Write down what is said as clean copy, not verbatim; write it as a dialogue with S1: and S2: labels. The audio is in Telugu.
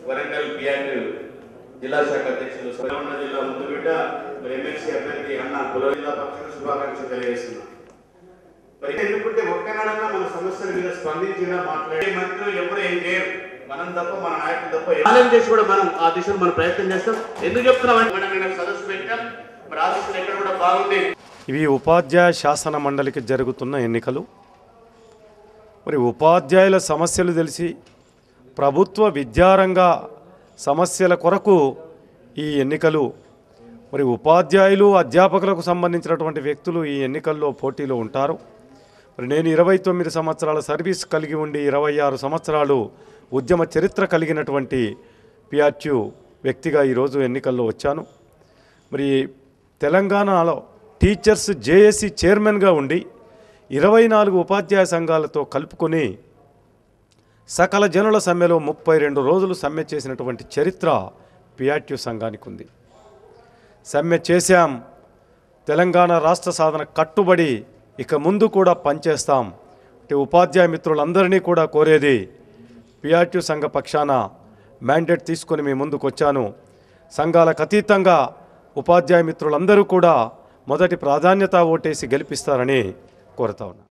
S1: వరంగల్ పిఆర్టీ జిల్లా శాఖ అధ్యక్షులు జిల్లా ముందుబిడ్డ ఎమ్మెల్సీ అభ్యర్థి అన్న కుల జిల్లా పక్షాన శుభాకాంక్షలు తెలియజేస్తున్నాం. మరి ఎందుకంటే ఒక్కనాడన్నా మన సమస్యల మీద స్పందించినా మాట్లాడే మంత్రులు ఎవరు ఏం చేయరు, మనం తప్ప మన నాయకులు తప్ప ఆలోచన చేసి కూడా మనం ఆ దిశలో మనం ప్రయత్నం చేస్తాం. ఎందుకు చెప్తున్నామంటే సదస్సు పెట్టాం, మరి ఆ దిశలో ఎక్కడ కూడా బాగుంది.
S2: ఇవి ఉపాధ్యాయ శాసన మండలికి జరుగుతున్న ఎన్నికలు. మరి ఉపాధ్యాయుల సమస్యలు తెలిసి ప్రభుత్వ విద్యారంగ సమస్యల కొరకు ఈ ఎన్నికలు. మరి ఉపాధ్యాయులు అధ్యాపకులకు సంబంధించినటువంటి వ్యక్తులు ఈ ఎన్నికల్లో పోటీలో ఉంటారు. మరి నేను 29 సంవత్సరాల సర్వీస్ కలిగి ఉండి 26 సంవత్సరాలు ఉద్యమ చరిత్ర కలిగినటువంటి పిఆర్టీ వ్యక్తిగా ఈరోజు ఎన్నికల్లో వచ్చాను. మరి తెలంగాణలో టీచర్స్ జేఏసీ చైర్మన్గా ఉండి 24 ఉపాధ్యాయ సంఘాలతో కలుపుకొని సకల జనుల సమ్మెలో 32 రోజులు సమ్మె చేసినటువంటి చరిత్ర పిఆర్టీ సంఘానికి ఉంది. సమ్మె చేశాం, తెలంగాణ రాష్ట్ర సాధన కట్టుబడి ఇక ముందు కూడా పనిచేస్తాం. అంటే ఉపాధ్యాయ మిత్రులందరినీ కూడా కోరేది, పిఆర్టీ సంఘ పక్షాన మ్యాండేట్ తీసుకొని మీ ముందుకు వచ్చాను. సంఘాలకు అతీతంగా ఉపాధ్యాయ మిత్రులందరూ కూడా మొదటి ప్రాధాన్యత ఓటేసి గెలిపిస్తారని కోరుతా ఉన్నా.